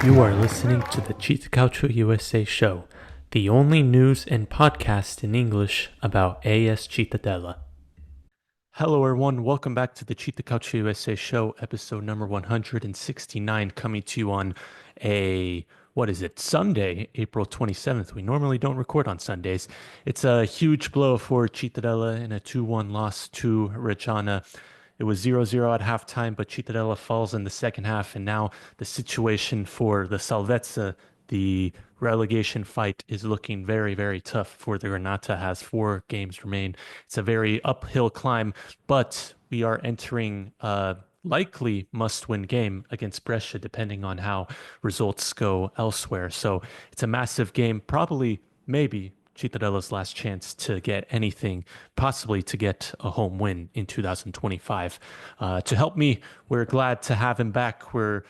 You are listening to the CittaCalcioUsa show, the only news and podcast in English about AS Cittadella. Hello, everyone. Welcome back to the CittaCalcioUsa show, episode number 169, coming to you on Sunday, April 27th. We normally don't record on Sundays. It's a huge blow for Cittadella in a 2-1 loss to Reggiana. It was 0-0 at halftime, but Cittadella falls in the second half, and now the situation for the Salvezza, the relegation fight, is looking very, very tough for the Granata. Has 4 games remain. It's a very uphill climb, but we are entering a likely must-win game against Brescia, depending on how results go elsewhere. So it's a massive game, probably, maybe Cittadella's last chance to get anything, possibly to get a home win in 2025. To help me, we're glad to have him back. We're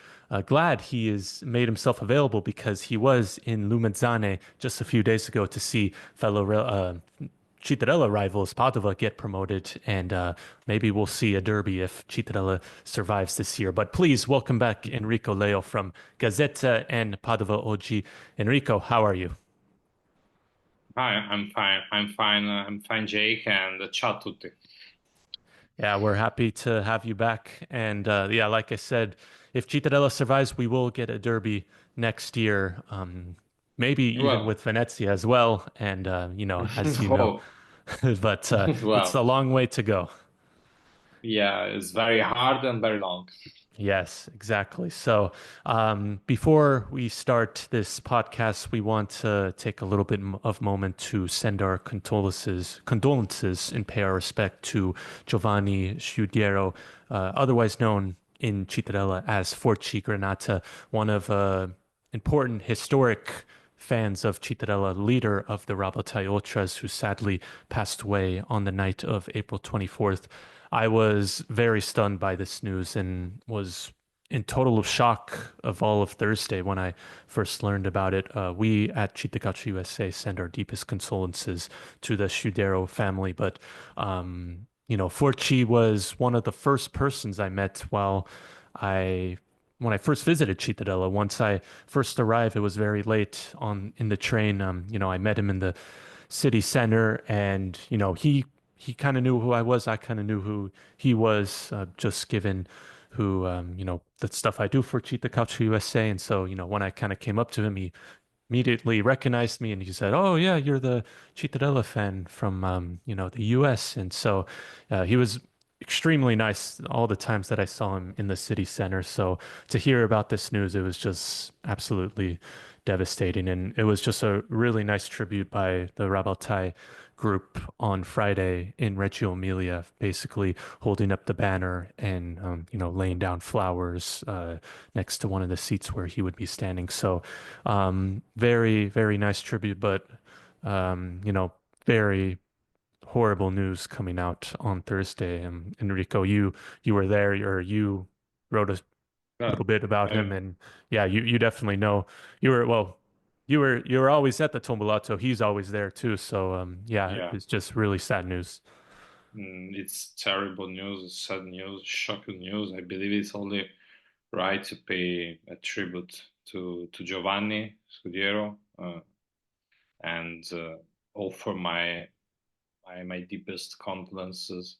glad he has made himself available because he was in Lumezzane just a few days ago to see fellow Cittadella rivals Padova get promoted, and maybe we'll see a derby if Cittadella survives this year. But please welcome back Enrico Leo from Gazzetta and PadovaOggi. Enrico, how are you? Hi, I'm fine. I'm fine, Jake, and ciao a tutti. Yeah, we're happy to have you back. And yeah, like I said, if Cittadella survives, we will get a derby next year, maybe even Well, with Venezia as well. And, as you know, oh, but it's well, a long way to go. yeah, it's very hard and very long. Yes, exactly. So, before we start this podcast, we want to take a little bit of moment to send our condolences, and pay our respect to Giovanni Sciudiero, otherwise known in Cittadella as Forci Granata, one of important historic fans of Cittadella, leader of the Rabotai Ultras, who sadly passed away on the night of April 24th. I was very stunned by this news and was in total shock of all of Thursday when I first learned about it. We at CittaCalcioUsa send our deepest condolences to the Sciudero family, but Forci was one of the first persons I met I when I first visited Cittadella. Once I first arrived, it was very late on in the train. I met him in the city center, and he kind of knew who I was. I kind of knew who he was, just given who the stuff I do for Cheetah Culture USA. And so when I kind of came up to him, he immediately recognized me, and he said, "Oh yeah, you're the Cittadella fan from the US." And so he was extremely nice all the times that I saw him in the city center. So to hear about this news, it was just absolutely devastating, and it was just a really nice tribute by the Rabaltai group on Friday in Reggio Emilia, basically holding up the banner and laying down flowers next to one of the seats where he would be standing. So very, very nice tribute, but very horrible news coming out on Thursday. And Enrico, you were there, or you wrote a Uh, little bit about him, I, and yeah, you definitely know. You were always at the Tombolato. He's always there too. So yeah, yeah, it's just really sad news. it's terrible news, sad news, shocking news. I believe it's only right to pay a tribute to Giovanni Scudiero and offer my deepest condolences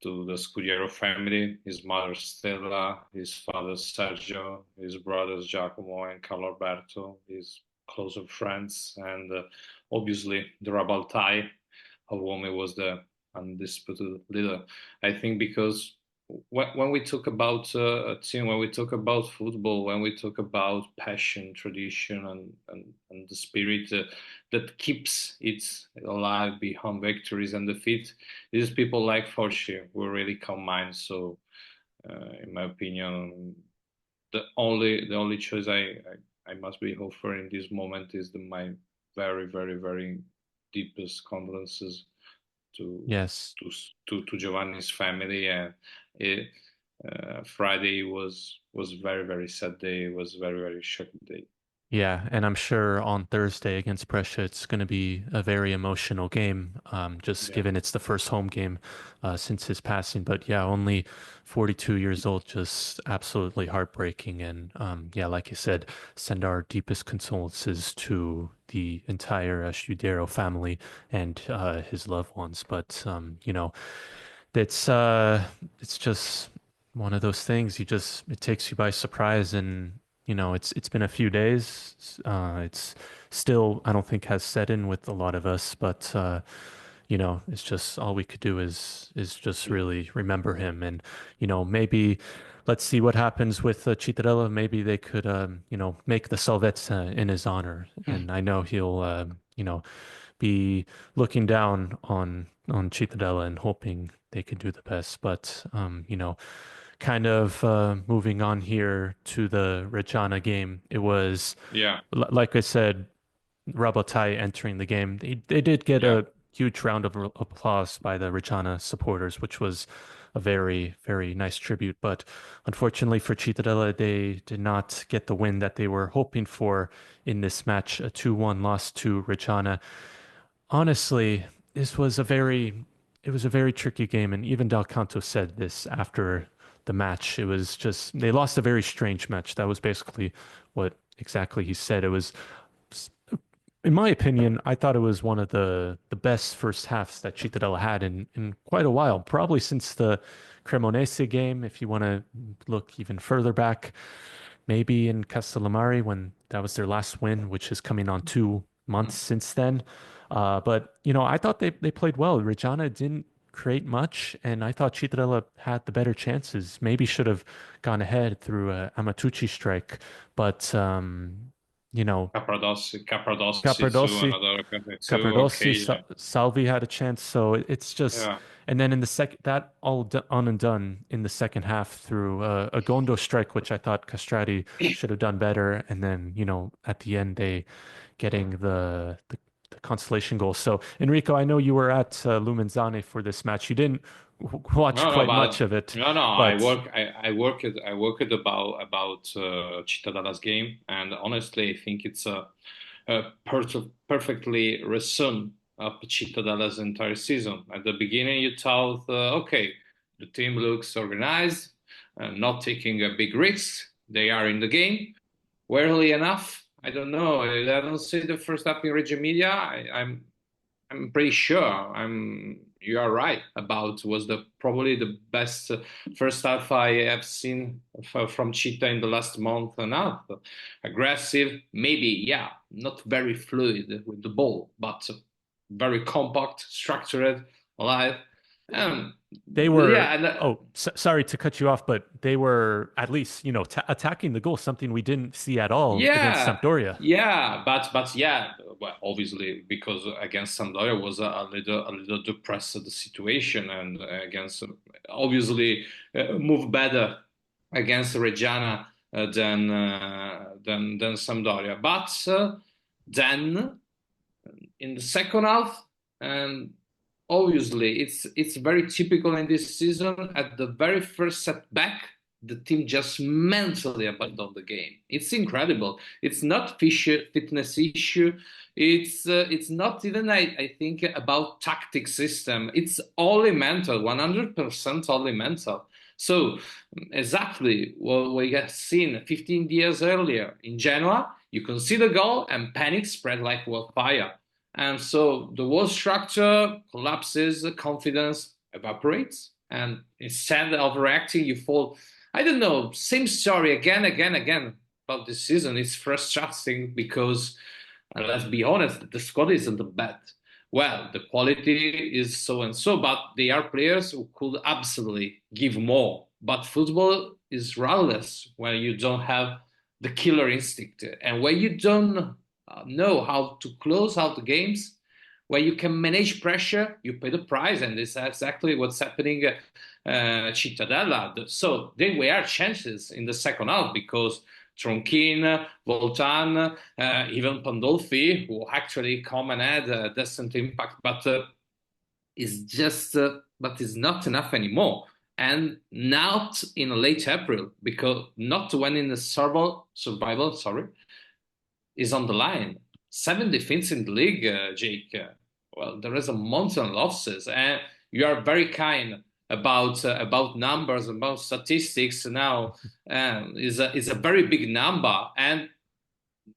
to the Scudiero family, his mother Stella, his father Sergio, his brothers Giacomo and Carlo Alberto, his closer friends, and obviously the Rabaltai, of whom he was the undisputed leader. I think because when we talk about a team, when we talk about football, when we talk about passion, tradition, and the spirit that keeps it alive behind victories and defeat, these people like Forshi who really calm minds. So, in my opinion, the only choice I must be offering in this moment is my very very very deepest condolences to Yes. to Giovanni's family. And it, Friday was very very sad day. It was very very shocking day. Yeah, and I'm sure on Thursday against Brescia, it's going to be a very emotional game, just Yeah, given it's the first home game since his passing. But yeah, only 42 years old, just absolutely heartbreaking. And yeah, like you said, send our deepest condolences to the entire Scudero family and his loved ones. But it's it's just one of those things. It takes you by surprise, and it's been a few days. It's still, I don't think, has set in with a lot of us, but it's just all we could do is just yeah, really remember him, and maybe let's see what happens with Cittadella. Maybe they could make the Salvezza in his honor, and I know he'll be looking down on Cittadella and hoping they can do the best. But kind of moving on here to the Reggiana game, it was yeah, like I said, Rabotai entering the game. They did get yeah. a huge round of applause by the Reggiana supporters, which was a very, very nice tribute. But unfortunately for Cittadella, they did not get the win that they were hoping for in this match, a 2-1 loss to Reggiana. Honestly, this was a very it was a very tricky game, and even Dal Canto said this after the match. It was just they lost a very strange match. That was basically what exactly he said. It was, in my opinion, I thought it was one of the best first halves that Cittadella had in quite a while, probably since the Cremonese game, if you want to look even further back, maybe in Castellamare when that was their last win, which is coming on 2 months since then. But I thought they played well. Reggiana didn't create much, and I thought Cittadella had the better chances. Maybe should have gone ahead through a Amatucci strike, but you know, Capradossi too, Capardossi, another country too. Capardossi, Okay, yeah, Salvi had a chance. So it's just, yeah. and then in the second, that all on and done in the second half through a Gondo strike, which I thought Castrati should have done better. And then, at the end, they getting the consolation goal. So, Enrico, I know you were at Lumenzane for this match. You didn't watch No, no, quite much but of it, no, no. but I work it about Cittadela's game, and honestly, I think it's perfectly resume of Cittadela's entire season. At the beginning, you thought, okay, the team looks organized, not taking a big risks. They are in the game. Weirdly enough, I don't know. I don't see the first half in Reggio Emilia. I'm pretty sure you are right about was the probably the best first half I have seen from Citta in the last month and a half. Aggressive, maybe, yeah, not very fluid with the ball, but very compact, structured, alive. Um, they yeah, were, oh, sorry to cut you off, but they were at least, attacking the goal, something we didn't see at all against yeah, Sampdoria. yeah, but yeah, well, obviously because against Sampdoria was a little depressed the situation, and against obviously move better against Reggiana than Sampdoria, but then in the second half, and obviously it's very typical in this season. At the very first setback, the team just mentally abandoned the game. It's incredible. It's not fitness issue. It's not even I think about tactic system. It's only mental, 100% only mental. So exactly what we have seen 15 years earlier in Genoa, you concede a goal and panic spread like wildfire. And so the whole structure collapses, confidence evaporates, and instead of reacting, you fall. I don't know, same story again, again, again about this season. It's frustrating because, let's be honest, the squad isn't bad. Well, the quality is so and so, but they are players who could absolutely give more. But football is ruthless when you don't have the killer instinct, and when you don't know how to close out the games, when you can manage pressure, you pay the price, and this is exactly what's happening Cittadella. So there were chances in the second half because Tronkin, Voltan, even Pandolfi, who actually come and had a decent impact, but but it's not enough anymore. And not in late April, because not when in the survival, sorry, is on the line. Seven defeats in the league, Jake. Well, there is a mountain of losses, and you are very kind about numbers, about statistics. Now, is a very big number, and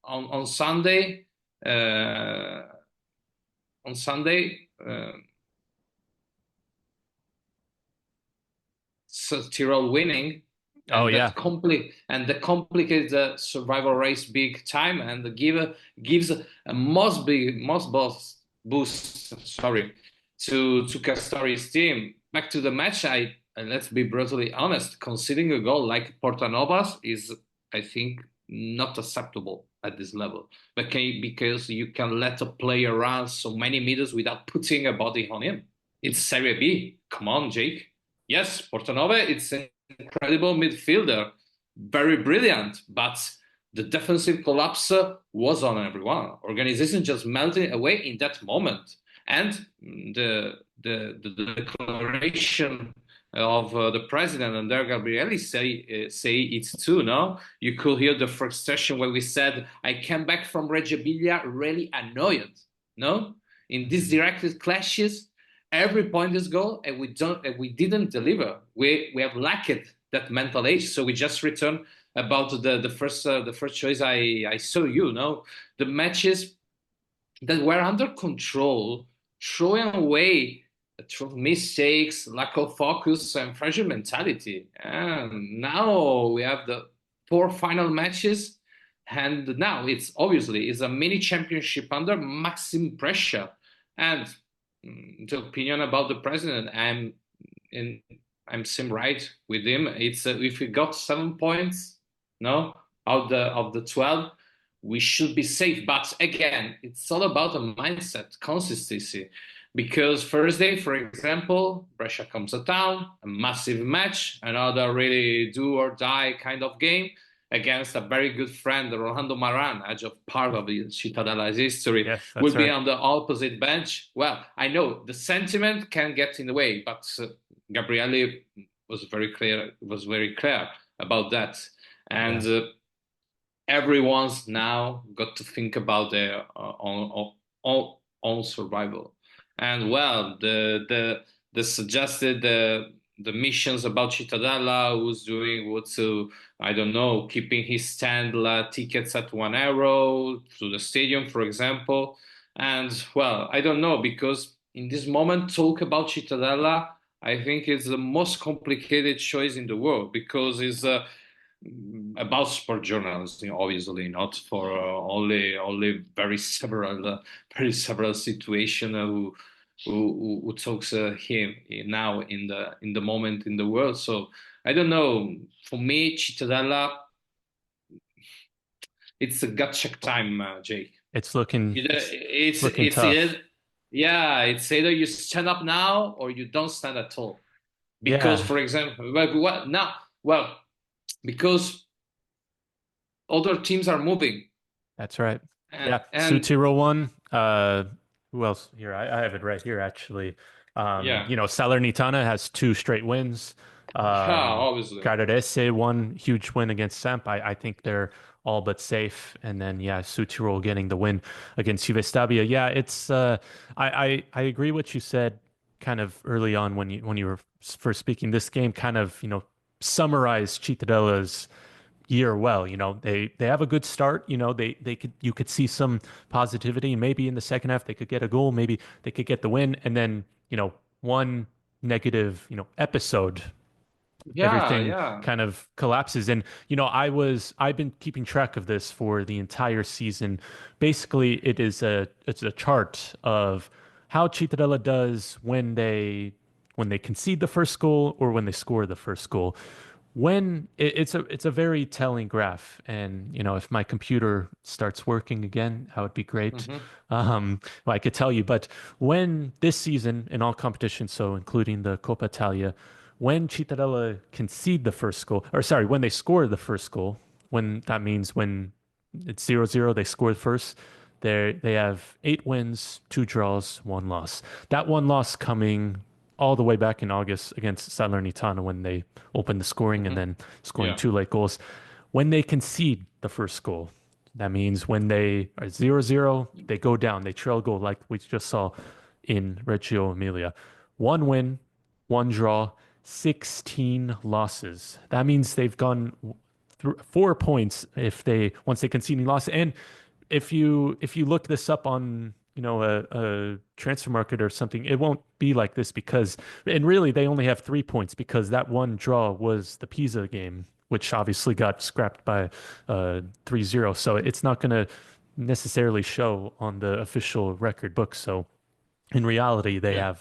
on Sunday, uh, on Sunday. Tyrol winning, Oh and yeah. the complicates the survival race big time, and gives a most boost, sorry, to Castori's team. Back to the match, I and let's be brutally honest, conceding a goal like Portanovas is, I think, not acceptable at this level. Because you can let a player run so many meters without putting a body on him. It's Serie B. Come on, Jake. Yes, Portanova, it's an incredible midfielder, very brilliant, but the defensive collapse was on everyone. Organization just melted away in that moment, and the declaration of the president and Andrea Gabrielli say it's too. No, you could hear the frustration when we said, "I came back from Reggio Emilia really annoyed." No, in these directed clashes every point is goal, and we didn't deliver. We have lacked that mental age, so we just returned about the first choice I saw. The matches that were under control, throwing away through mistakes, lack of focus, and fragile mentality. And now we have the four final matches, and now it's a mini championship under maximum pressure. And the opinion about the president, in I'm sim right with him. It's if we got 7 points, no, out of the 12, we should be safe. But again, it's all about a mindset, consistency. Because Thursday, for example, Brescia comes to town, a massive match, another really do or die kind of game against a very good friend, Rolando Maran, age of part of the Cittadella's history, Yes, will that's be right. on the opposite bench. Well, I know the sentiment can get in the way, but Gabrielli was very clear about that, Yeah. and everyone's now got to think about their own survival. And well, the suggested the missions about Cittadella, who's doing what to I don't know, keeping his stand tickets at €1 to the stadium, for example. And well, I don't know because in this moment, talk about Cittadella, I think it's the most complicated choice in the world because it's about sport journalism, obviously not for only very several situation who talks him now in the moment in the world. So I don't know. For me, Cittadella, it's a gut check time, Jake. It's looking it's looking It's tough. either, yeah, it's either you stand up now or you don't stand at all. Because, Yeah, for example, what now? Well, because other teams are moving, that's right. and, Yeah, and Sutiro won. Who else? Here, I have it right here actually. yeah, Salernitana has two straight wins. yeah, Um, obviously. Gardarese won huge win against Samp. I think they're all but safe. And then yeah, Sutiro getting the win against Juve Stabia. Yeah, it's I agree what you said kind of early on when you were first speaking. This game kind of, summarized Cittadella's year well. They have a good start. They could you could see some positivity. Maybe in the second half they could get a goal. Maybe they could get the win. And then, one negative, episode, Yeah, everything yeah. kind of collapses. And, I've been keeping track of this for the entire season. Basically, it's a chart of how Cittadella does when they concede the first goal or when they score the first goal. It's a very telling graph, and if my computer starts working again, that would be great. Hmm. Well, I could tell you, but when this season in all competitions, so including the Coppa Italia, when Cittadella concede the first goal, or sorry, when they score the first goal, when that means when it's 0-0, they score first. They have 8 wins, 2 draws, 1 loss. That one loss coming all the way back in August against Salernitana when they opened the scoring and Hmm. then scoring Yeah. two late goals. When they concede the first goal, That means when they are 0-0, they go down, they trail goal like we just saw in Reggio Emilia. One win, one draw, 16 losses. That means they've gone th 4 points if they once they concede any loss. And if you look this up on a transfer market or something, it won't be like this because and really they only have 3 points because that one draw was the Pisa game, which obviously got scrapped by 3-0. So it's not going to necessarily show on the official record book. So in reality, they Yeah. have,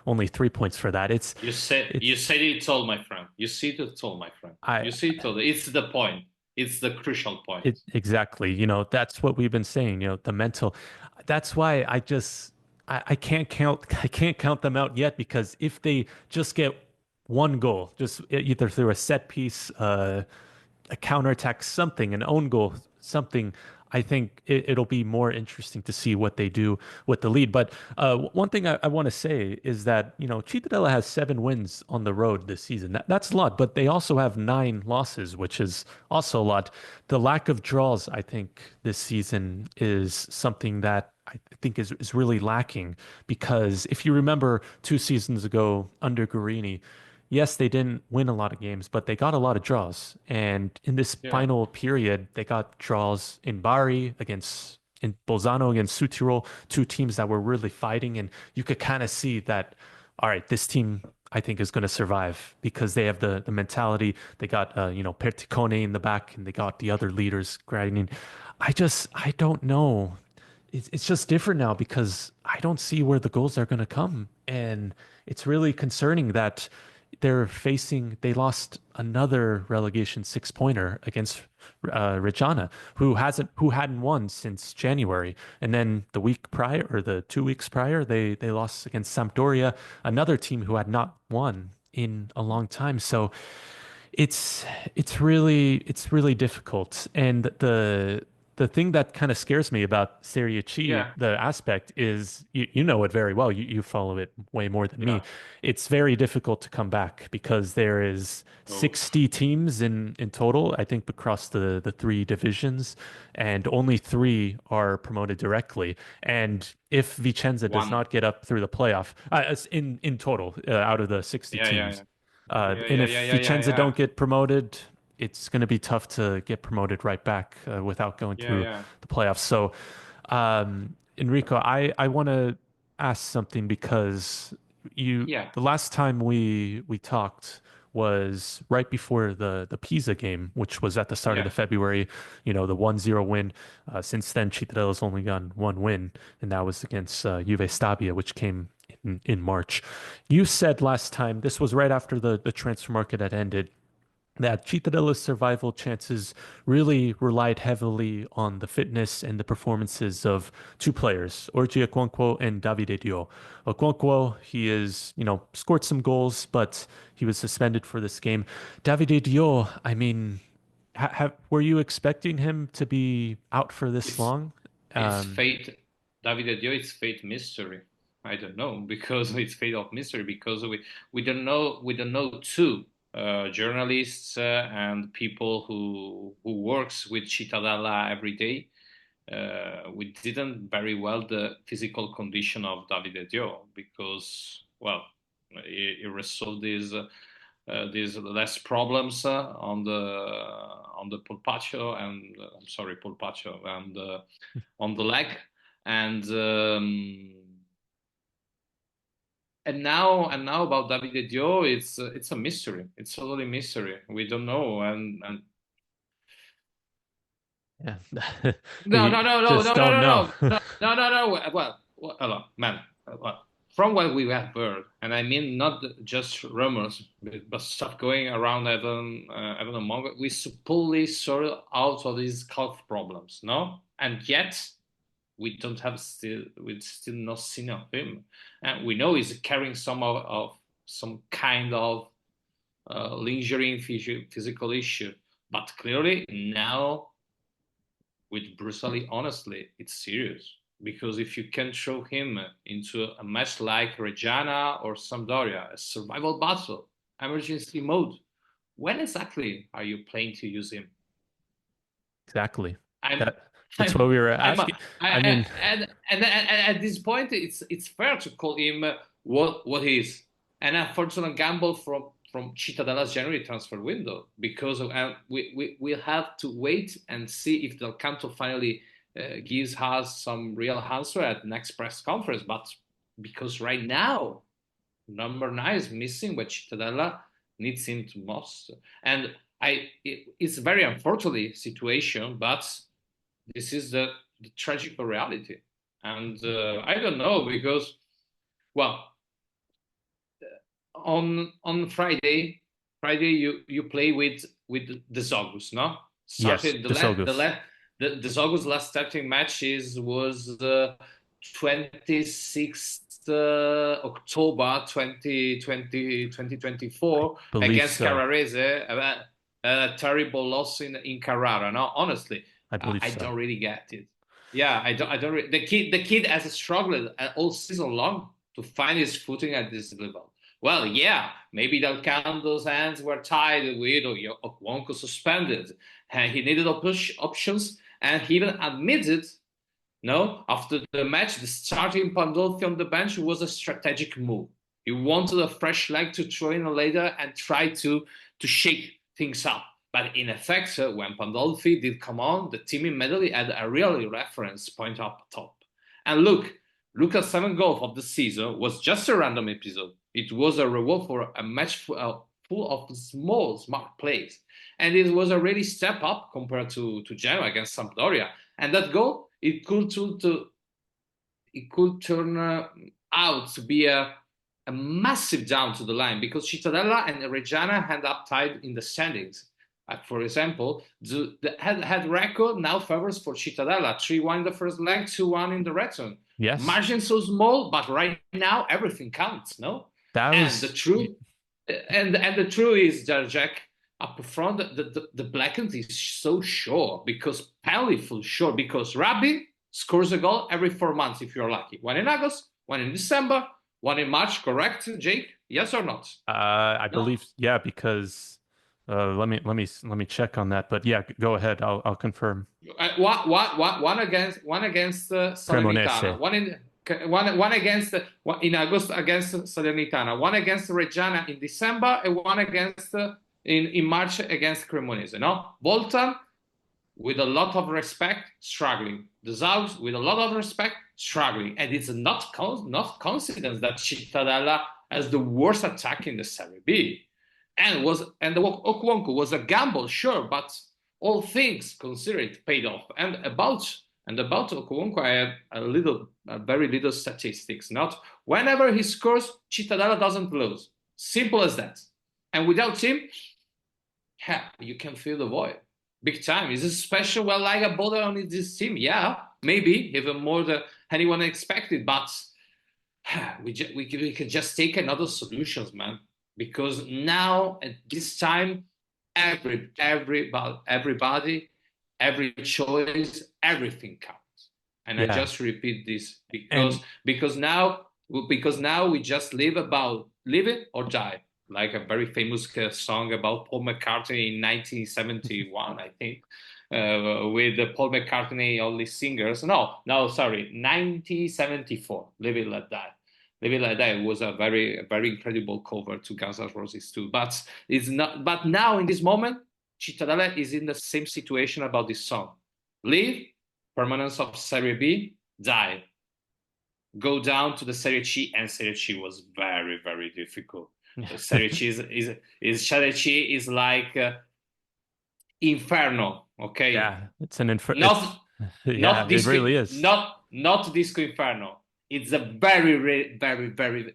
only 3 points for that. You It's said it all, my friend. You see it all, my friend. I You see it all. It's the point. It's the crucial point. exactly, that's what we've been saying, the mental. That's why I can't count them out yet because if they just get one goal, just either through a set piece, a counterattack, something, an own goal, something. I think it'll be more interesting to see what they do with the lead. But one thing I want to say is that, Cittadella has 7 wins on the road this season. That's a lot, but they also have 9 losses, which is also a lot. The lack of draws, I think, this season is something that I think is really lacking because if you remember 2 seasons ago under Guarini, yes, they didn't win a lot of games, but they got a lot of draws. And in this Yeah. final period, they got draws in Bari in Bolzano against Südtirol, two teams that were really fighting. And you could kind of see that, all right, this team I think is going to survive because they have the mentality. They got Perticone in the back and they got the other leaders grinding. I don't know. It's just different now because I don't see where the goals are going to come. And it's really concerning that they lost another relegation 6 pointer against Reggiana, who hadn't won since January. And then the week prior or the 2 weeks prior, they lost against Sampdoria, another team who had not won in a long time. So it's it's really difficult. And the thing that kind of scares me about Serie C, Yeah. the aspect is you know it very well. You follow it way more than me. Yeah. It's very difficult to come back because there is Oh, 60 teams in total, I think, across the three divisions, and only three are promoted directly. And if Vicenza does one. not get up through the playoff, in total, out of the 60 Yeah. Yeah. teams, Yeah. Yeah. and Yeah. Yeah. if Yeah. Yeah. Vicenza Yeah. don't get promoted, it's going to be tough to get promoted right back without going Yeah. through Yeah. the playoffs. So, Enrico, I want to ask something because Yeah. the last time we talked was right before the Pisa game, which was at the start of the Yeah. February, the 1-0 win. Since then, Cittadella's only gotten one win, and that was against Juve Stabia, which came in March. You said last time, this was right after the transfer market had ended, that Cittadella's survival chances really relied heavily on the fitness and the performances of two players, Orji Okonkwo and Davide Dio. Okonkwo, he is, scored some goals, but he was suspended for this game. Davide Dio, I mean, were you expecting him to be out for this It's long? it's Um, fate. Davide Dio, it's fate mystery. I don't know because it's fate of mystery because we don't know two journalists and people who works with Cittadella every day. We didn't very well the physical condition of Davide Dio because well he resolved these less problems on the polpaccio and I'm sorry polpaccio and on the leg and and now about Davide Dio it's a mystery, it's totally mystery, we don't know and yeah, no, no, we no, no, just no, no, don't no, know. no, no, no, no, no. Well, hello, man. From what we have heard, and I mean not just rumors, but stuff going around even among we supposedly sort out of these health problems, no? And yet we still not seen of him, and we know he's carrying some some kind of lingering physical issue, but clearly now with brutally honestly, it's serious. Because if you can throw him into a match like Reggiana or Sampdoria, a survival battle, emergency mode, when exactly are you planning to use him? Exactly. I'm That that's what we were I'm asking. I mean, and at this point it's fair to call him what he is an unfortunate gamble from Cittadella's January transfer window because we'll have to wait and see if Del Canto finally gives us some real answer at the next press conference. But because right now number nine is missing, what Cittadella needs him to most. And it's a very unfortunate situation, but this is the tragic reality. And I don't know because, well, on Friday you play with the Zogus, no? yes, Started DeSogos. the Zogus last starting match was 26th October 2024 Believe against so. Carrarese, a terrible loss in Carrara. No, honestly, I believe I so. don't really get it. Yeah, I don't. The kid has struggled all season long to find his footing at this level. Well, yeah, maybe Del Canto's hands were tied with Okwonko suspended, and he needed options, and he even admitted, no, after the match, the starting Pandolfi on the bench was a strategic move. He wanted a fresh leg to throw in later and try to shake things up. But in effect, when Pandolfi did come on, the team immediately had a real reference point up top. And look, Lucas' seventh goal of the season was just a random episode. It was a reward for a match full of small, smart plays. And it was a really step up compared to Genoa against Sampdoria. And that goal, it could turn out to be a massive down to the line because Cittadella and Reggiana end up tied in the standings. For example, the head record now favors for Cittadella 3-1 in the first leg, 2-1 in the return. Yes, Margin so small, but right now everything counts, no? that And the was truth, and the truth is that Jack up front, the blackened is so sure because painful sure because Rabbi scores a goal every 4 months if you're lucky. One in August, one in December, one in March. Correct, Jake? Yes or not? I No. believe yeah, because let me check on that. But yeah, go ahead. I'll confirm. One against Salernitana, Cremonese. one against in August against Salernitana, one against Reggiana in December, and one against in March against Cremonese. No, Bolton with a lot of respect struggling. The Zags with a lot of respect struggling, and it's not coincidence that Cittadella has the worst attack in the Serie B and the Okwonko was a gamble, sure, but all things considered paid off. And about Okwonko, I have very little statistics. Not whenever he scores, Cittadella doesn't lose. Simple as that. And without him, yeah, you can feel the void. Big time. Is it special? Well, like a bother on this team, yeah, maybe even more than anyone expected. But we can just take another solutions, man. Because now at this time, everybody, every choice, everything counts. And I Yeah, just repeat this and because now we just live it or die, like a very famous song about Paul McCartney in 1971, I think, with Paul McCartney only singers. No, sorry, 1974. Live it like that. Live it like that was a very incredible cover to Guns N' Roses too. But it's not. But now in this moment, Cittadella is in the same situation about this song. Live, permanence of Serie B, die, go down to the Serie C, and Serie C was very difficult. The Serie C is Serie C is like Inferno, okay? yeah, it's an infer. It's Not yeah, not it disco, really is. not Disco Inferno. It's a very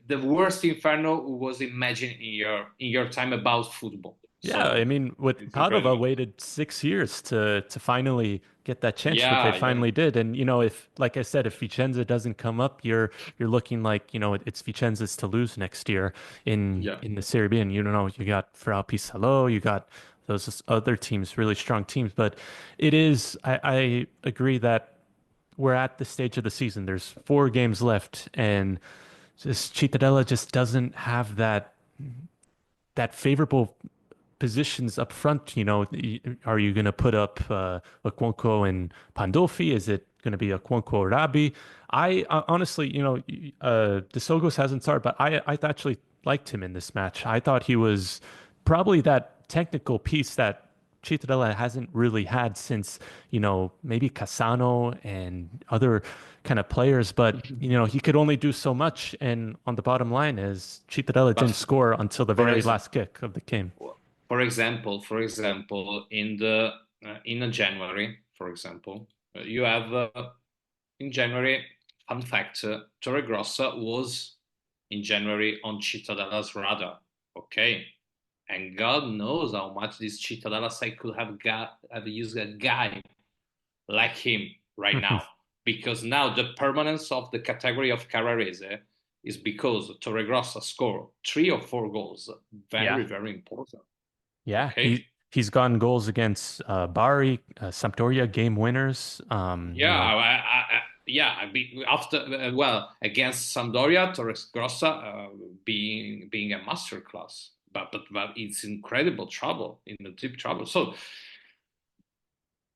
the worst Inferno was imagined in your time about football. Yeah, I So mean, with it's Padova incredible. waited 6 years to finally get that chance that they Yeah. finally did. And if, like I said, if Vicenza doesn't come up, you're looking like it's Vicenza's to lose next year in Yeah. in the Serie B. And you got Frau Pisalo, you got those other teams, really strong teams. But it is, I agree that we're at the stage of the season. There's 4 games left, and just Cittadella just doesn't have that favorable positions up front, are you going to put up Okonkwo and Pandolfi? Is it going to be Okonkwo or Rabi? I honestly, Dessogos hasn't started, but I actually liked him in this match. I thought he was probably that technical piece that Cittadella hasn't really had since, maybe Cassano and other kind of players, but he could only do so much. And on the bottom line is Cittadella But didn't score until the for very ex last kick of the game. for example, in a January, for example, you have in January. Fun fact: Torregrossa was in January on Cittadella's radar. Okay, and God knows how much this Cittadella side could have used a guy like him right now, because now the permanence of the category of Carrarese is because Torregrossa scored 3 or 4 goals, Yeah. very very important. Yeah, Okay, he's gotten goals against Bari, Sampdoria game winners. yeah, yeah. After well, against Sampdoria, Torregrossa being a masterclass, but it's incredible trouble, in the deep trouble. So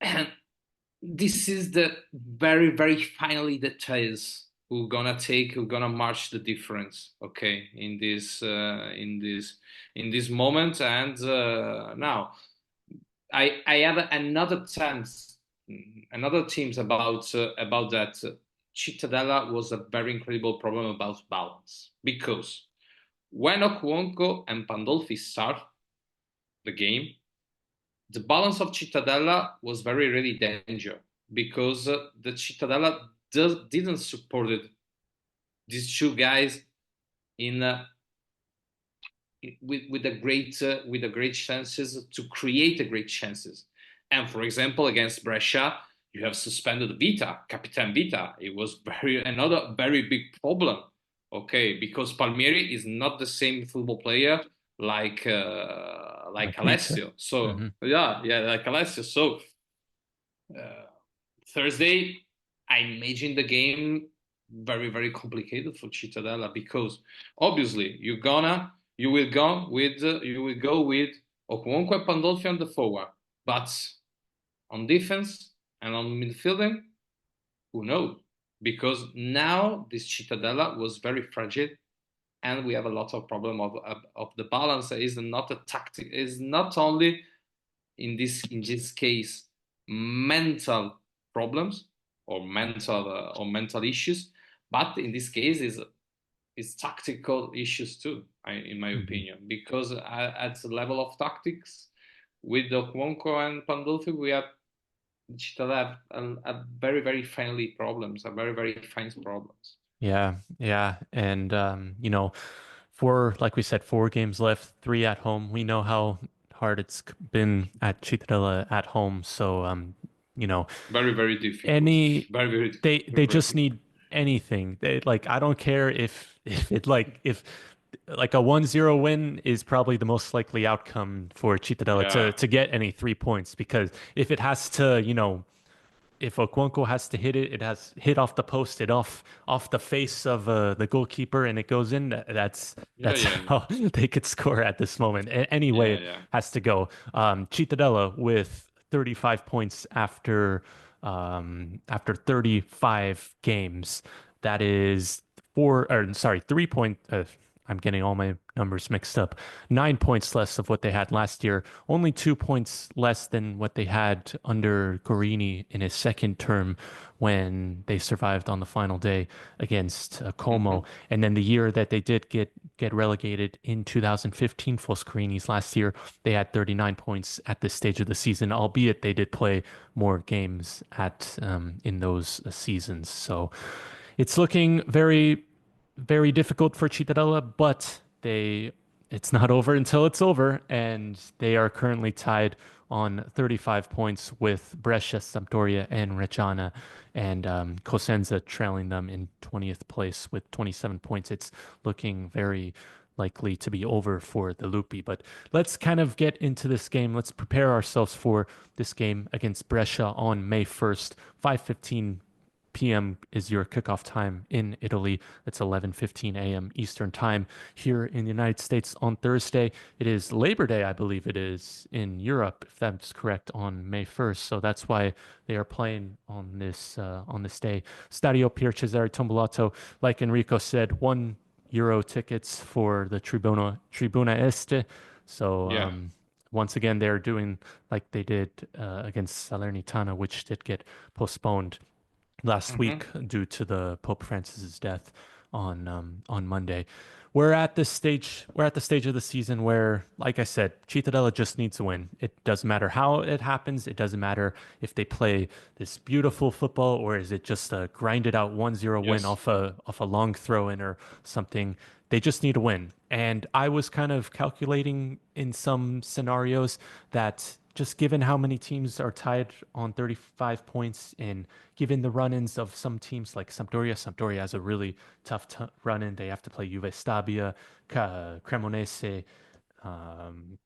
and this is the very very finally details who gonna march the difference, okay, in this moment. And now I have another teams about that. Cittadella was a very incredible problem about balance, because when Okuonko and Pandolfi start the game, the balance of Cittadella was very really danger, because the Cittadella didn't support these two guys in with the great chances to create a great chances. And for example, against Brescia, you have suspended Vita, Capitan Vita. It was another very big problem. Okay, because Palmieri is not the same football player like Like Vita. Alessio. So Hmm. yeah, like Alessio. So uh, Thursday, I imagine the game very very complicated for Cittadella, because obviously you will go with Okuonko and Pandolfi on the forward, but on defense and on midfielding, who knows? Because now this Cittadella was very fragile, and we have a lot of problem of the balance. Is not a tactic. Is not only in this case mental problems or mental issues, but in this case is tactical issues too, in my Hmm. opinion, because at the level of tactics with Okwonko and Pandolfi, we have still have a very very friendly problems, a very very fine problems. Yeah, yeah. And like we said, 4 games left, 3 at home. We know how hard it's been at Cittadella at home. So you know, Very very difficult. any Very very they very just difficult. need anything. Like I don't care if like a 1-0 win is probably the most likely outcome for Cittadella to Yeah, get any 3 points, because if it has to, if Okonkwo has to hit it, it has hit off the post, it off the face of the goalkeeper, and it goes in. yeah, That's yeah, how they could score at this moment. Anyway, yeah, it yeah. has to go. Cittadella with 35 points after 35 games. That is four, or sorry, 3 point. I'm getting all my numbers mixed up. 9 points less of what they had last year, only 2 points less than what they had under Gorini in his second term when they survived on the final day against Como. Hmm. And then the year that they did get relegated in 2015, Foscarini's last year, they had 39 points at this stage of the season, albeit they did play more games at in those seasons. So it's looking very, very difficult for Cittadella, but it's not over until it's over, and they are currently tied on 35 points with Brescia, Sampdoria, and Reggiana, and Cosenza trailing them in 20th place with 27 points. It's looking very likely to be over for the Lupi. But let's kind of get into this game. Let's prepare ourselves for this game against Brescia on May 1st, 5:15 p.m. is your kickoff time in Italy. It's 11:15 a.m. Eastern time. Here in the United States on Thursday, it is Labor Day, I believe it is in Europe, if that's correct, on May 1st. So that's why they are playing on this day. Stadio Pier Cesare Tombolato, like Enrico said, €1 tickets for the Tribuna Este. So Yeah. once again, they're doing like they did against Salernitana, which did get postponed last Hmm. week due to the Pope Francis's death on Monday. We're at this stage. We're at the stage of the season where, like I said, Cittadella just needs to win. It doesn't matter how it happens. It doesn't matter if they play this beautiful football or is it just a grinded out 1-0 win Yes. off a long throw in or something. They just need a win. And I was kind of calculating in some scenarios that just given how many teams are tied on 35 points and given the run-ins of some teams like Sampdoria has a really tough run-in. They have to play Juve Stabia, Cremonese,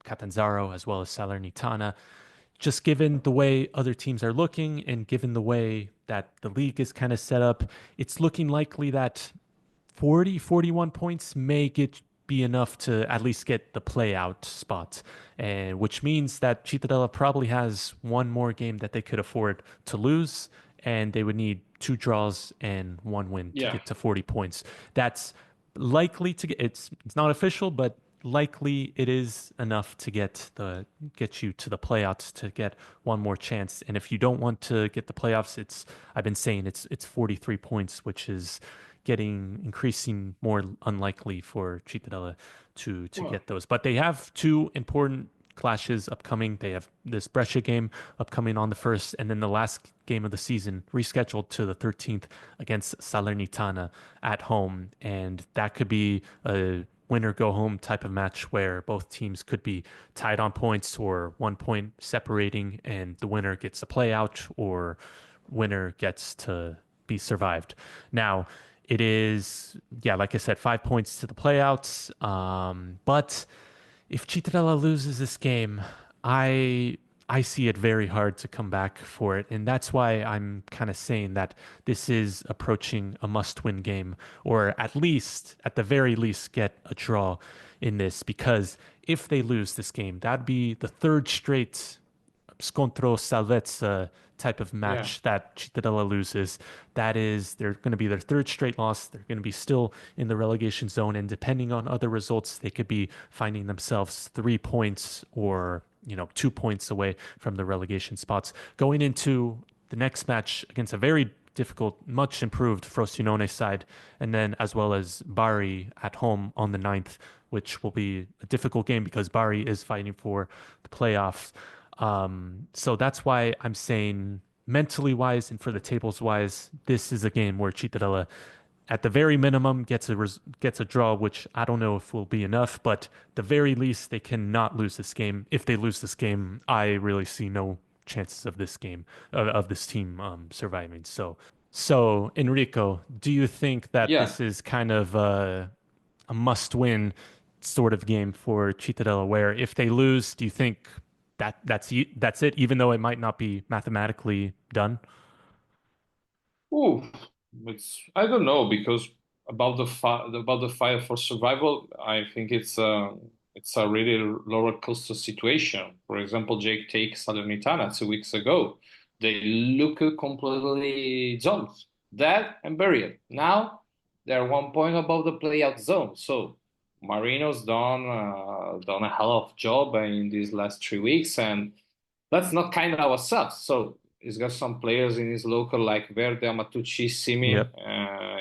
Catanzaro, as well as Salernitana. Just given the way other teams are looking and given the way that the league is kind of set up, it's looking likely that 41 points may be enough to at least get the play out spot, and which means that Cittadella probably has one more game that they could afford to lose, and they would need two draws and one win to Yeah. get to 40 points. That's likely to get it's not official, but likely it is enough to get you to the playoffs to get one more chance. And if you don't want to get the playoffs, it's I've been saying it's 43 points, which is getting increasing more unlikely for Cittadella to Well, get those. But they have two important clashes upcoming. They have this Brescia game upcoming on the 1st, and then the last game of the season rescheduled to the 13th against Salernitana at home. And that could be a winner go home type of match where both teams could be tied on points or 1 point separating, and the winner gets a play out or winner gets to be survived. Now, it is, yeah, like I said, 5 points to the playouts. But if Cittadella loses this game, I I see it very hard to come back for it, and that's why I'm kind of saying that this is approaching a must-win game, or at the very least, get a draw in this. Because if they lose this game, that'd be the third straight scontro salvezza type of yeah. match that Cittadella loses. That is, they're going to be their third straight loss. They're going to be still in the relegation zone, and depending on other results, they could be finding themselves 3 points or 2 points away from the relegation spots. Going into the next match against a very difficult, much improved Frosinone side, and then as well as Bari at home on the 9th, which will be a difficult game because Bari is fighting for the playoffs. So that's why I'm saying mentally wise and for the tables wise, this is a game where Cittadella, at the very minimum, gets a draw, which I don't know if will be enough, but the very least they cannot lose this game. If they lose this game, I really see no chances of this game of this team surviving. So Enrico, do you think that Yeah. this is kind of a must-win sort of game for Cittadella, where if they lose, do you think that's it, even though it might not be mathematically done? Ooh, it's I don't know because about the fight for survival, I think it's a really roller coaster situation. For example, Jake takes Salernitana 2 weeks ago. They look completely zombie, dead and buried. Now they're 1 point above the playout zone. So Marino's done a hell of job in these last 3 weeks, and let's not kind ourselves. So he's got some players in his local like Verde, Amatucci, Simi. Yep.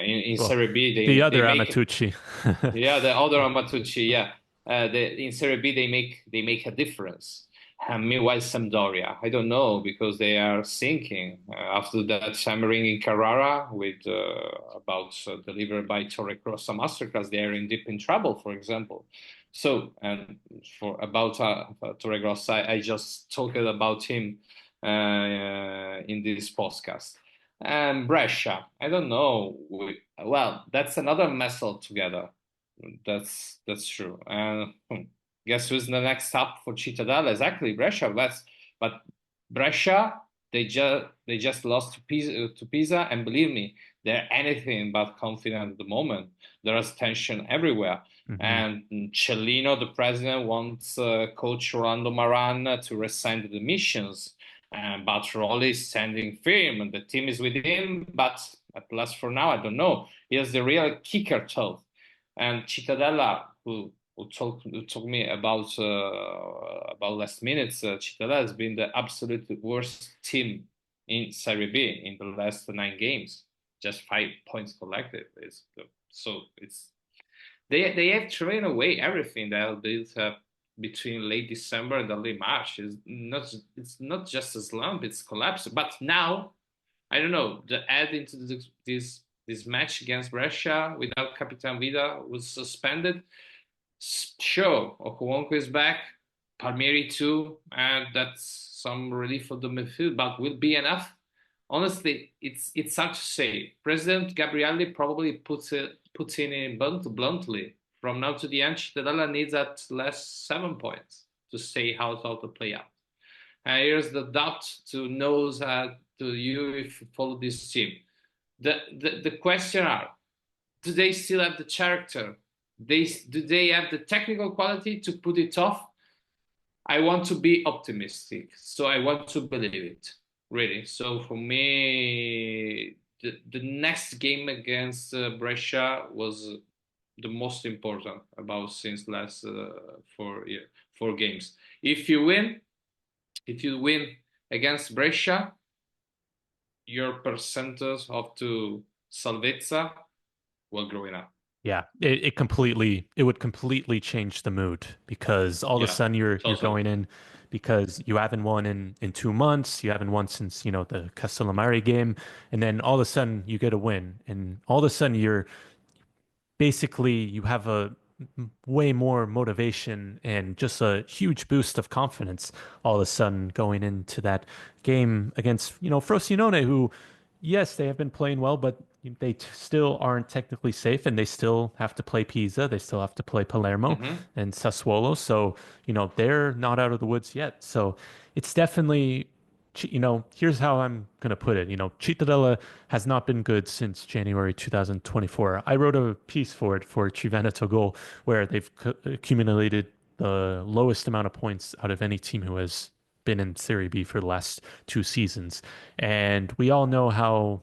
In Well, Serie B, the they other make Amatucci. yeah the other Amatucci, yeah. In Serie B they make a difference. Meanwhile, Sampdoria, I don't know because they are sinking after that hammering in Carrara with about delivered by Torre Crossa masterclass. They are in deep in trouble, for example. And for about Torre Grossa, I just talked about him in this podcast. And Brescia, I don't know. Well, that's another mess altogether. That's true. And guess who's the next stop for Cittadella? Exactly, Brescia. But Brescia they just lost to Pisa, and believe me, they're anything but confident at the moment. There is tension everywhere. Hmm. And Cellino, the president, wants coach Orlando Maran to resign the missions. But Rolli is standing firm, and the team is with him. But at last, for now, I don't know. He has the real kicker toe. And Cittadella, who told me about last minutes, Cittadella has been the absolute worst team in Serie B in the last 9 games, just 5 points collected. So they have thrown away everything that built up between late December and early March. It's not just a slump; it's collapse. But now I don't know. The add into this match against Brescia without Capitan Vida was suspended. Sure, Okuwonko is back, Palmieri too, and that's some relief for the midfield. But will be enough? Honestly, it's hard to say. President Gabrielli probably puts in bluntly. From now to the end, Cittadella needs at least 7 points to stay out of the playoff. And here's the doubt to knows to you if you follow this team. The question are, do they still have the character? Do they have the technical quality to put it off? I want to be optimistic, so I want to believe it, really. So for me, the next game against Brescia was the most important about since last 4 games. If you win, if you win against Brescia, your percentage of to salvezza will growing up. Yeah, it would completely change the mood because all of a Yeah, sudden you're totally. going in because you haven't won in 2 months, you haven't won since, the Castellamare game, and then all of a sudden you get a win, and all of a sudden you're basically you have a way more motivation and just a huge boost of confidence all of a sudden going into that game against, Frosinone, who, yes, they have been playing well, but they still aren't technically safe and they still have to play Pisa. They still have to play Palermo Hmm. and Sassuolo. So, they're not out of the woods yet. So it's definitely here's how I'm going to put it. Cittadella has not been good since January 2024. I wrote a piece for it for Triveneto Goal where they've accumulated the lowest amount of points out of any team who has been in Serie B for the last 2 seasons. And we all know how,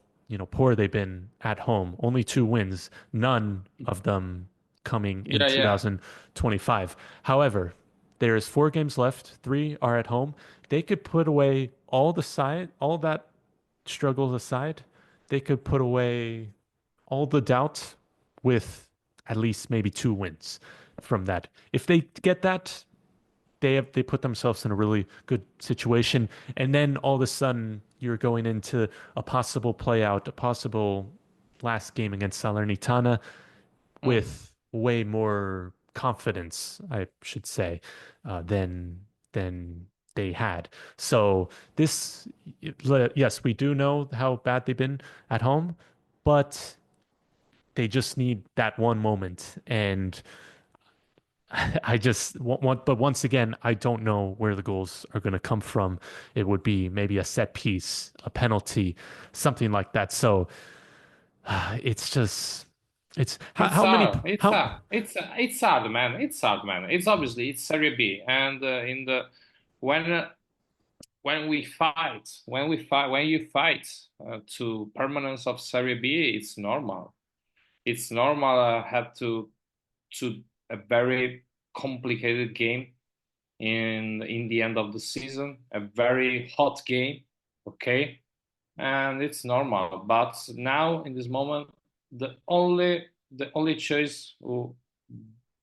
poor they've been at home. Only 2 wins, none of them coming in Yeah, yeah. 2025. However, there's 4 games left. 3 are at home. They could put away all that struggles aside. They could put away all the doubt with at least maybe 2 wins from that. If they get that, they put themselves in a really good situation. And then all of a sudden you're going into a possible play out, a possible last game against Salernitana Mm. with way more confidence, I should say, than they had. So this, yes, we do know how bad they've been at home, but they just need that one moment. And I just want, but once again, I don't know where the goals are going to come from. It would be maybe a set piece, a penalty, something like that. So it's just, it's It's how many, hard. It's how, hard. It's hard, man. It's hard, man. It's obviously it's Serie B, and in the when when you fight to permanence of Serie B, it's normal. It's normal. Have to a very complicated game in the end of the season, a very hot game. Okay, and it's normal. But now in this moment, the only choice who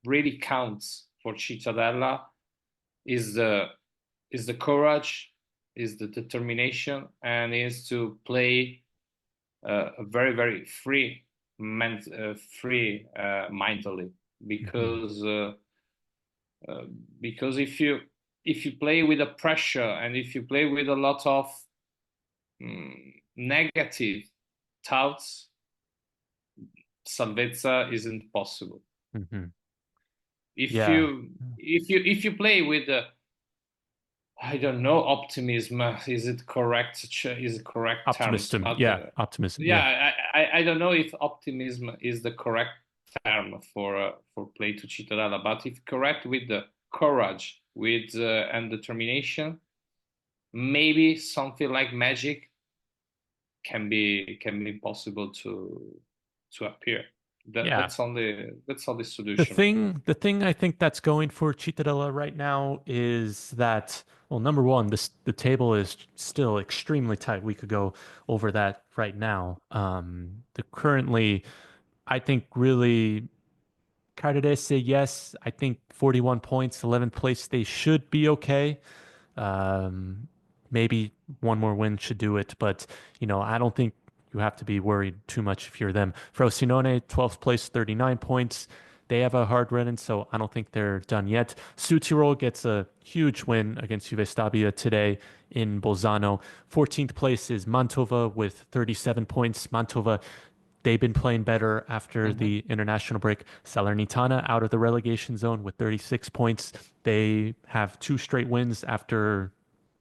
really counts for Cittadella is the courage, is the determination, and is to play a very very free mentally Mhm. uh, because if you play with a pressure and if you play with a lot of negative thoughts, salvezza isn't possible. Mhm. If Yeah. you if you if you play with I don't know, optimism. Is it correct? Is it correct term? Optimism. But Yeah, optimism. Yeah. yeah, I don't know if optimism is the correct term for play to Cittadella, but if correct with the courage, with and determination, maybe something like magic can be possible to appear. Yeah. That's only The solution. thing I think that's going for Cittadella right now is that, well, number one, the table is still extremely tight. We could go over that right now. The currently, I think really Cardedese, yes, I think 41 points, 11th place, they should be okay. Um, Maybe one more win should do it, but I don't think you have to be worried too much if you're them. Frosinone, 12th place, 39 points. They have a hard run, so I don't think they're done yet. Südtirol gets a huge win against Juve Stabia today in Bolzano. 14th place is Mantova with 37 points. Mantova, they've been playing better after Hmm. the international break. Salernitana out of the relegation zone with 36 points. They have two straight wins after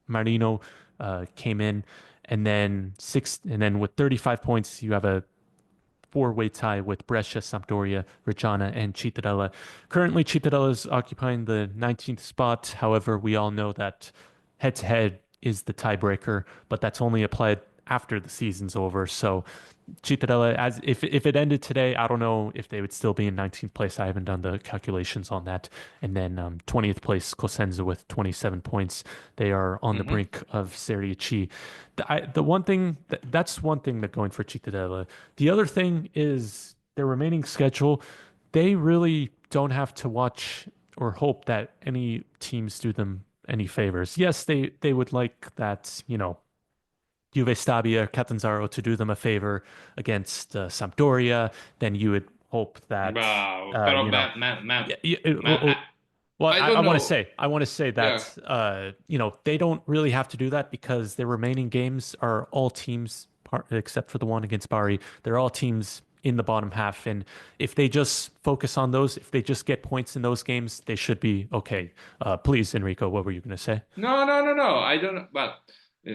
Marino came in, and then with 35 points, you have a four-way tie with Brescia, Sampdoria, Reggiana, and Cittadella. Currently, Cittadella is occupying the 19th spot. However, we all know that head-to-head is the tiebreaker, but that's only applied after the season's over. So Cittadella, as if it ended today, I don't know if they would still be in 19th place. I haven't done the calculations on that. And then 20th place, Cosenza with 27 points. They are on the Hmm. brink of Serie C. The one thing that's one thing that going for Cittadella. The other thing is their remaining schedule. They really don't have to watch or hope that any teams do them any favors. Yes, they would like that, Juve Stabia, Catanzaro to do them a favor against Sampdoria, then you would hope that Wow, pero yeah, man, well, I I don't want to know. say, Yeah. that they don't really have to do that because their remaining games are all teams, except for the one against Bari. They're all teams in the bottom half, and if they just focus on those, if they just get points in those games, they should be okay. Please, Enrico, what were you going to say? No, no, no, no. I don't. But uh,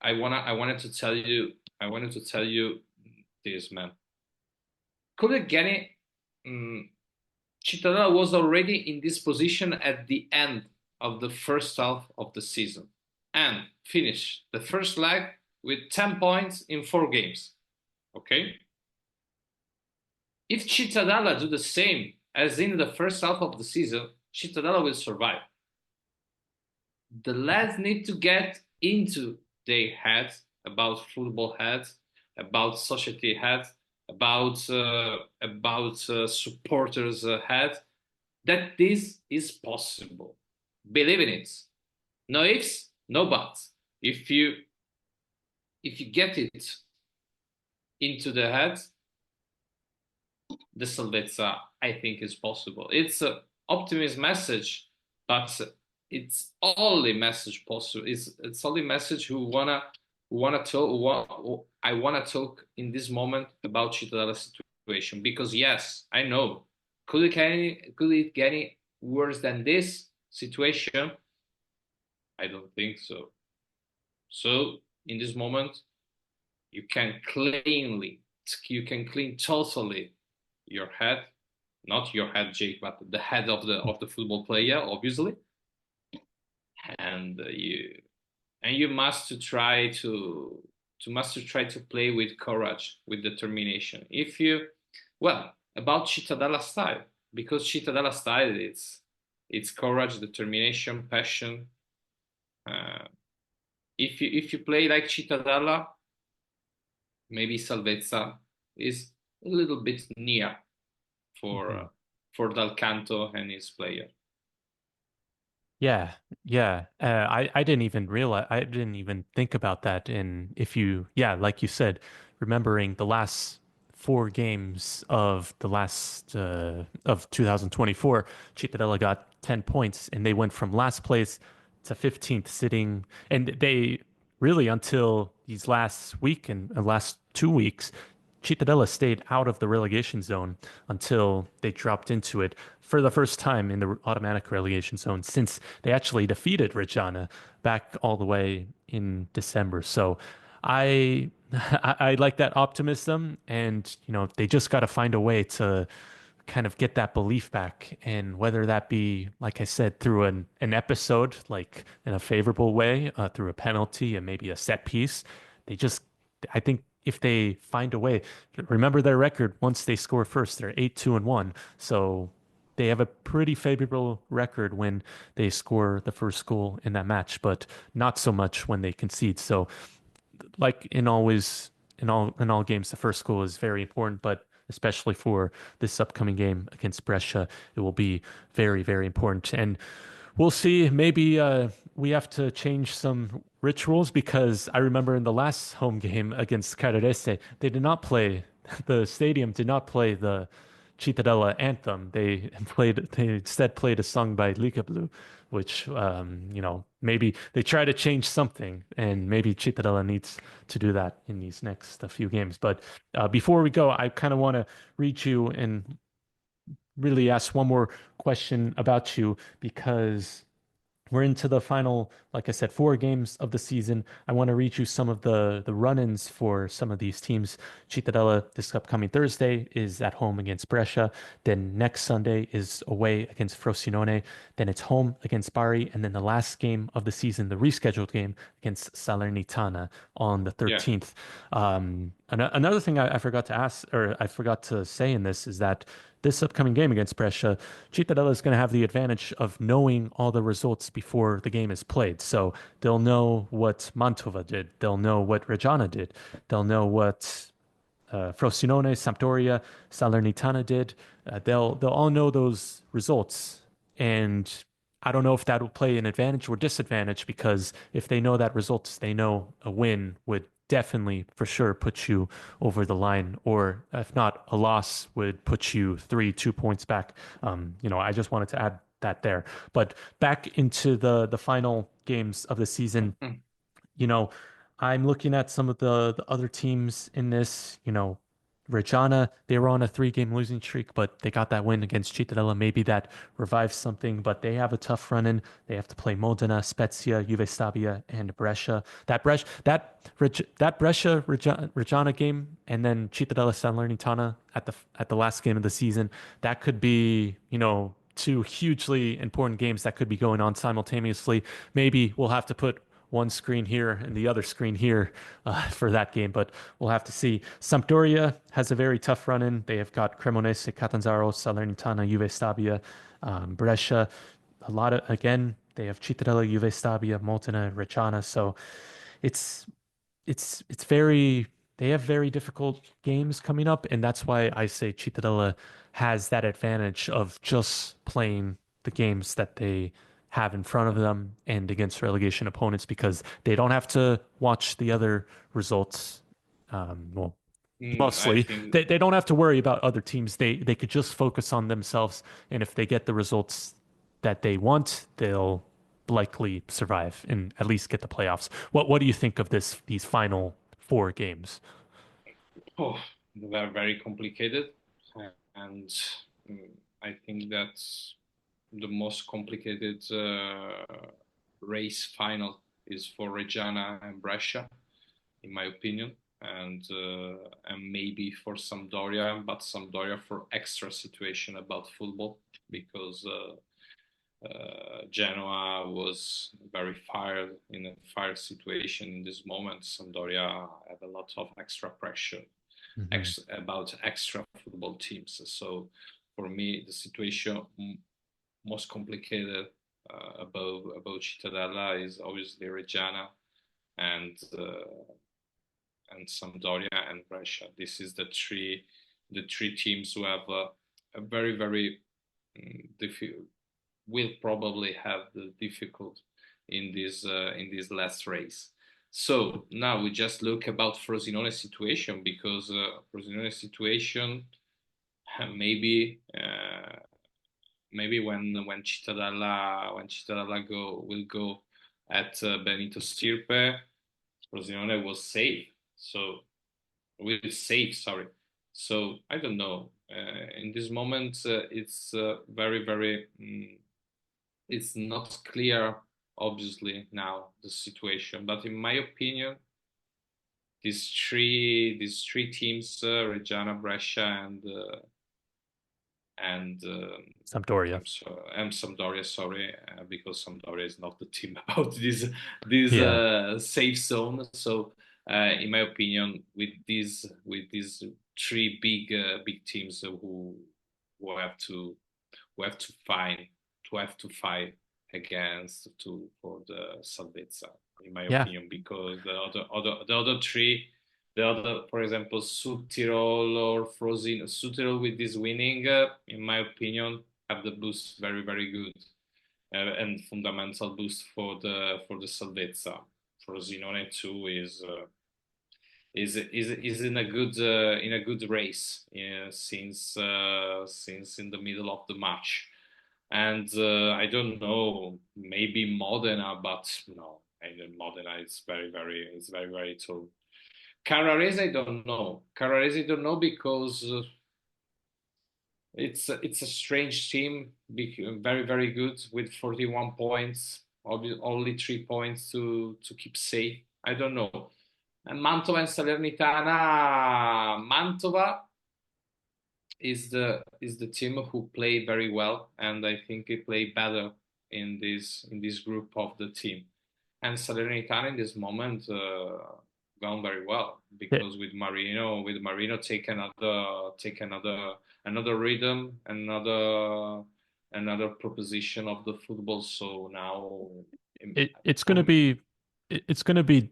I wanted to tell you this, man. Could it get it? Um, Cittadella was already in this position at the end of the first half of the season and finished the first leg with 10 points in 4 games. Okay? If Cittadella do the same as in the first half of the season, Cittadella will survive. The lads need to get into their heads about football heads, about society heads, about supporters heads, that this is possible. Believe in it. No ifs, no buts. If you get it into the head, the salvezza, I think, is possible. It's an optimist message, but it's only message possible. It's only message who wanna talk. I wanna talk in this moment about Cittadella situation because yes, I know. Could it get any worse than this situation? I don't think so. So in this moment, you can cleanly, you can clean totally your head, not your head, Jake, but the head of the football player, obviously, and you must try to play with courage, with determination. If you, well, about Cittadella style, because Cittadella style it's courage, determination, passion. Uh, if you play like Cittadella, maybe Salvezza is a little bit near for Mhm. uh, for Dal Canto and his player. Yeah, yeah. I didn't even realize, I didn't even think about that. And if you, yeah, like you said, remembering the last four games of the last of 2024, Cittadella got 10 points and they went from last place to 15th sitting. And they really, until these last week and last 2 weeks, Cittadella stayed out of the relegation zone until they dropped into it for the first time in the automatic relegation zone since they actually defeated Reggiana back all the way in December. So I I like that optimism, and they just got to find a way to kind of get that belief back. And whether that be, like I said, through an episode, like in a favorable way, through a penalty and maybe a set piece, they just, I think if they find a way, remember their record once they score first, they're 8-2-1. So they have a pretty favorable record when they score the first goal in that match, but not so much when they concede. So like in all games, the first goal is very important, but especially for this upcoming game against Brescia, it will be very, very important. And we'll see. Maybe we have to change some rituals because I remember in the last home game against Cadarese, they did not play, the stadium did not play the Cittadella anthem. They instead played a song by Liga Blue, which, maybe they try to change something, and maybe Cittadella needs to do that in these next few games. But before we go, I kind of want to read you and really ask one more question about you because we're into the final, like I said, 4 games of the season. I want to read you some of the run-ins for some of these teams. Cittadella this upcoming Thursday is at home against Brescia. Then next Sunday is away against Frosinone. Then it's home against Bari, and then the last game of the season, the rescheduled game against Salernitana on the Yeah. 13th. Another thing I forgot to ask, or I forgot to say in this, is that this upcoming game against Brescia, Cittadella is going to have the advantage of knowing all the results before the game is played. So they'll know what Mantova did. They'll know what Reggiana did. They'll know what Frosinone, Sampdoria, Salernitana did. They'll all know those results, and I don't know if that will play an advantage or disadvantage because if they know that results, they know a win would definitely for sure put you over the line, or if not, a loss would put you 2 points back. I just wanted to add that there. But back into the final games of the season, Mm. you know, I'm looking at some of the other teams in this, Reggiana, they were on a 3-game losing streak, but they got that win against Cittadella. Maybe that revives something, but they have a tough run in. They have to play Modena, Spezia, Juve Stabia, and Brescia. That Brescia Reggiana game, and then Cittadella Salernitana at the last game of the season, that could be, two hugely important games that could be going on simultaneously. Maybe we'll have to put one screen here and the other screen here for that game, but we'll have to see. Sampdoria has a very tough run in. They have got Cremonese, Catanzaro, Salernitana, Juve Stabia, Brescia. Again, they have Cittadella, Juve Stabia, Modena, Reggiana. So it's it's very they have very difficult games coming up, and that's why I say Cittadella has that advantage of just playing the games that they have in front of them and against relegation opponents because they don't have to watch the other results. Well, I mostly think they don't have to worry about other teams. They could just focus on themselves, and if they get the results that they want, they'll likely survive and at least get the playoffs. What do you think of these final 4 games? oh, they're very complicated, and mm, I think that's the most complicated race final is for Reggiana and Brescia, in my opinion, and maybe for Sampdoria, but Sampdoria for extra situation about football because Genoa was very fired in a fire situation in this moment. Sampdoria have a lot of extra pressure Hmm. about extra football teams. So for me, the situation most complicated about Cittadella is obviously Reggiana and Sampdoria and Brescia. This is the three teams who have a very very difficult will probably have the difficult in this last race. So now we just look about Frosinone situation because Frosinone situation maybe when Cittadella will go at Benito Stirpe, Frosinone was safe. So with safe. Sorry. So I don't know. In this moment, it's very very. It's not clear, obviously now the situation, but in my opinion, these three teams, Reggiana, Brescia, and Sampdoria. I'm so I'm Sampdoria, sorry, because Sampdoria is not the team about this Yeah. safe zone. So, in my opinion, with these three big teams who have to who have to fight to fight against to for the salvezza, in my Yeah. opinion, because the other three, the other, for example, Südtirol or Frosinone, Südtirol with this winning, in my opinion, have the boost very very good, and fundamental boost for the salvezza. Frosinone too is in a good race, since in the middle of the match. And I don't know, maybe Modena, but no, I know Modena is very tall. Carrarese, I don't know. Carrarese, I don't know because it's a strange team, very very good with 41 points, only 3 points to keep safe. I don't know. And Mantova and Salernitana. Mantova is the team who play very well, and I think they play better in this group of the team. And Salernitana in this moment gone very well Yeah. because with Marino take another rhythm, another proposition of the football. So now, It's going to from be it's going to be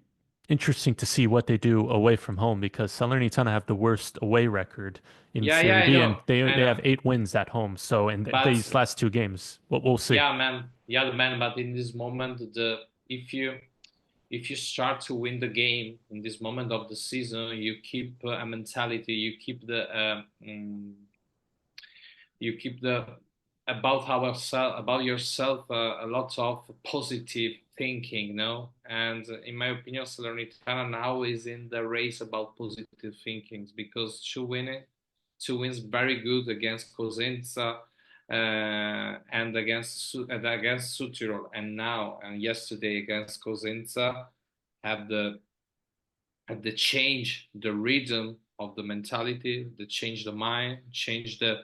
interesting to see what they do away from home because Salernitana have the worst away record in yeah, yeah, Serie I B, and know, they I know, have 8 wins at home. So in but these last 2 games, we'll see. man, but in this moment, if you if you start to win the game in this moment of the season, you keep a mentality, you keep the about yourself, a lot of positive thinking, no? And in my opinion, Salernitana now is in the race about positive thinkings because two wins very good against Cosenza, and against Südtirol, and now and yesterday against Cosenza, have the change the rhythm of the mentality, the change the mind, change the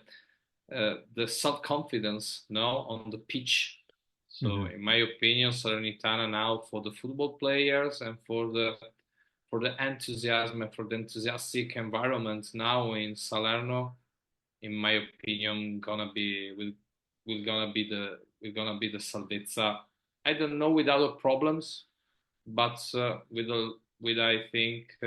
self confidence now on the pitch. So, Hmm. in my opinion, Salernitana now for the football players and for the enthusiasm and for the enthusiastic environment now in Salerno, in my opinion, gonna be the Salvezza. I don't know with other problems, but with I think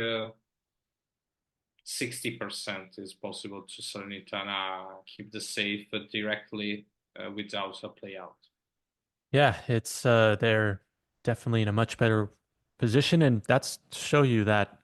60% is possible to Salernitana keep the safe directly, without a play out. Yeah, it's they're definitely in a much better position, and that's to show you that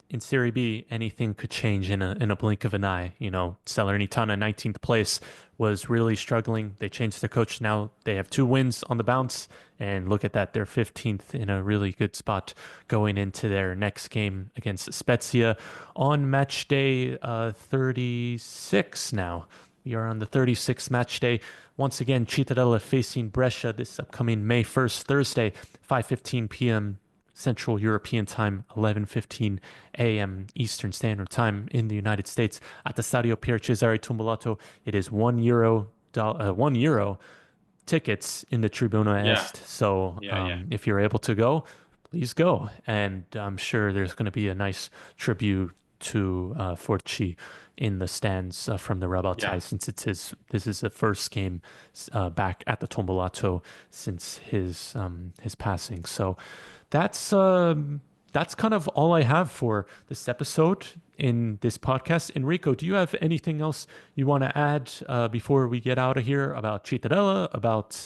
in Serie B, anything could change in a blink of an eye. You know, Salernitana, 19th place, was really struggling. They changed their coach. Now they have 2 wins on the bounce, and look at that, they're 15th in a really good spot going into their next game against Spezia on match day 36 now. We are on the 36th match day. Once again, Cittadella facing Brescia this upcoming May 1st, Thursday, 5:15 p.m. Central European Time, 11:15 a.m. Eastern Standard Time in the United States at the Stadio Pier Cesare Tumbellato. It is €1, €1 tickets in the Tribuna Yeah, Est. So yeah. if you're able to go, please go. And I'm sure there's going to be a nice tribute to Forci in the stands from the Yeah, Rabotai since this is the first game back at the Tombolato since his passing. So that's um, that's kind of all I have for this episode in this podcast. Enrico, do you have anything else you want to add before we get out of here about Cittadella, about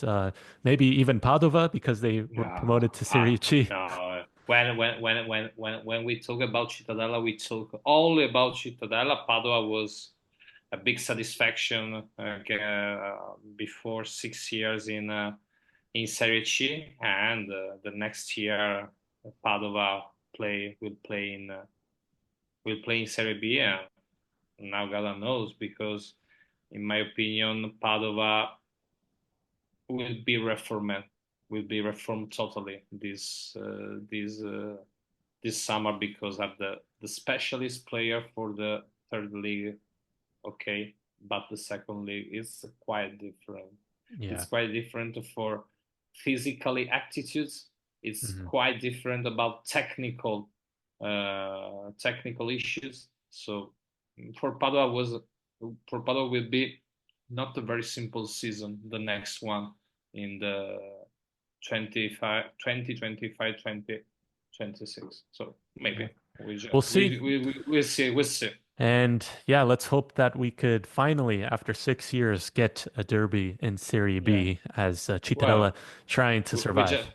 maybe even Padova because they were yeah. promoted to Serie C? No. When we talk about Cittadella, we talk only about Cittadella. Padova was a big satisfaction, before 6 years in Serie C, and the next year Padova play will play will play in Serie B, and now God knows, because in my opinion, Padova will be reformed, totally this summer, because of the specialist player for the third league. Okay, but the second league is quite different. Yeah. It's quite different for physically attitudes. It's Hmm. quite different about technical issues. So for Padua will be not a very simple season, the next one in the 2026. So Yeah. maybe We'll see. we'll see. We'll see. And yeah, let's hope that we could finally, after 6 years, get a derby in Serie Yeah. B as Cittadella Well, trying to we just survive.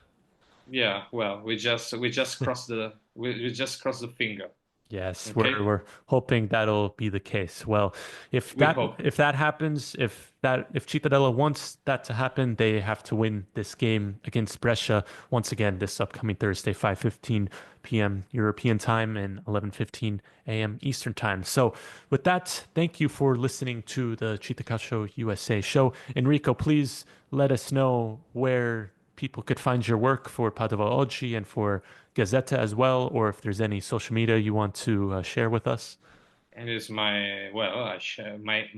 yeah. Well, we just cross the finger. Yes, we're Okay. we're hoping that'll be the case. Well, if We that hope. if that happens, if Cittadella wants that to happen, they have to win this game against Brescia once again this upcoming Thursday, 5:15 p.m. European time and 11:15 a.m. Eastern time. So, with that, thank you for listening to the CittaCalcioUsa show. Enrico, please let us know where people could find your work for PadovaOggi and for Gazzetta as well, or if there's any social media you want to share with us. And it's my well, I share my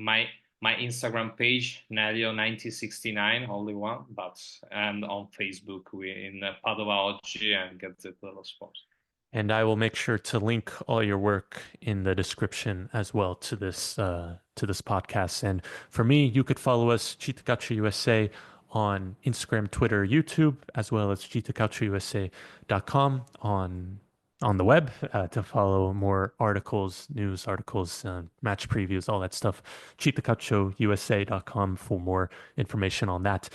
Instagram page, Nelio9069, only one, but and on Facebook we in PadovaOggi and Gazzetta dello Sport. And I will make sure to link all your work in the description as well to this podcast. And for me, you could follow us, CittaCalcioUsa, on Instagram, Twitter, YouTube, as well as CittaCalcioUSA.com on the web to follow more articles, news articles, match previews, all that stuff. CittaCalcioUSA.com for more information on that.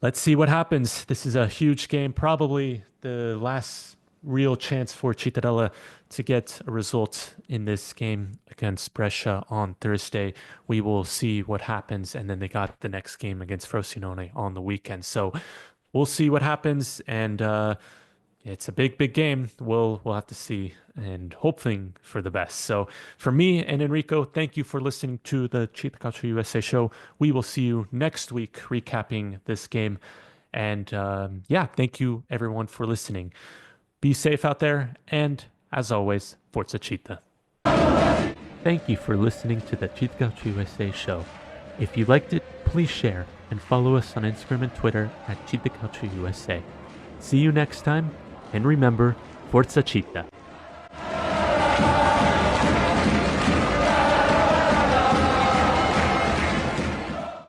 Let's see what happens. This is a huge game, probably the last real chance for Cittadella to get a result in this game against Brescia on Thursday. We will see what happens, and then they got the next game against Frosinone on the weekend. So we'll see what happens, and it's a big game. We'll have to see and hoping for the best. So for me and Enrico, thank you for listening to the CittaCalcioUsa show. We will see you next week recapping this game. And yeah, thank you everyone for listening. Be safe out there, and as always, Forza Citta. Thank you for listening to the CittaCalcioUsa show. If you liked it, please share and follow us on Instagram and Twitter at CittaCalcioUsa. See you next time, and remember, Forza Citta.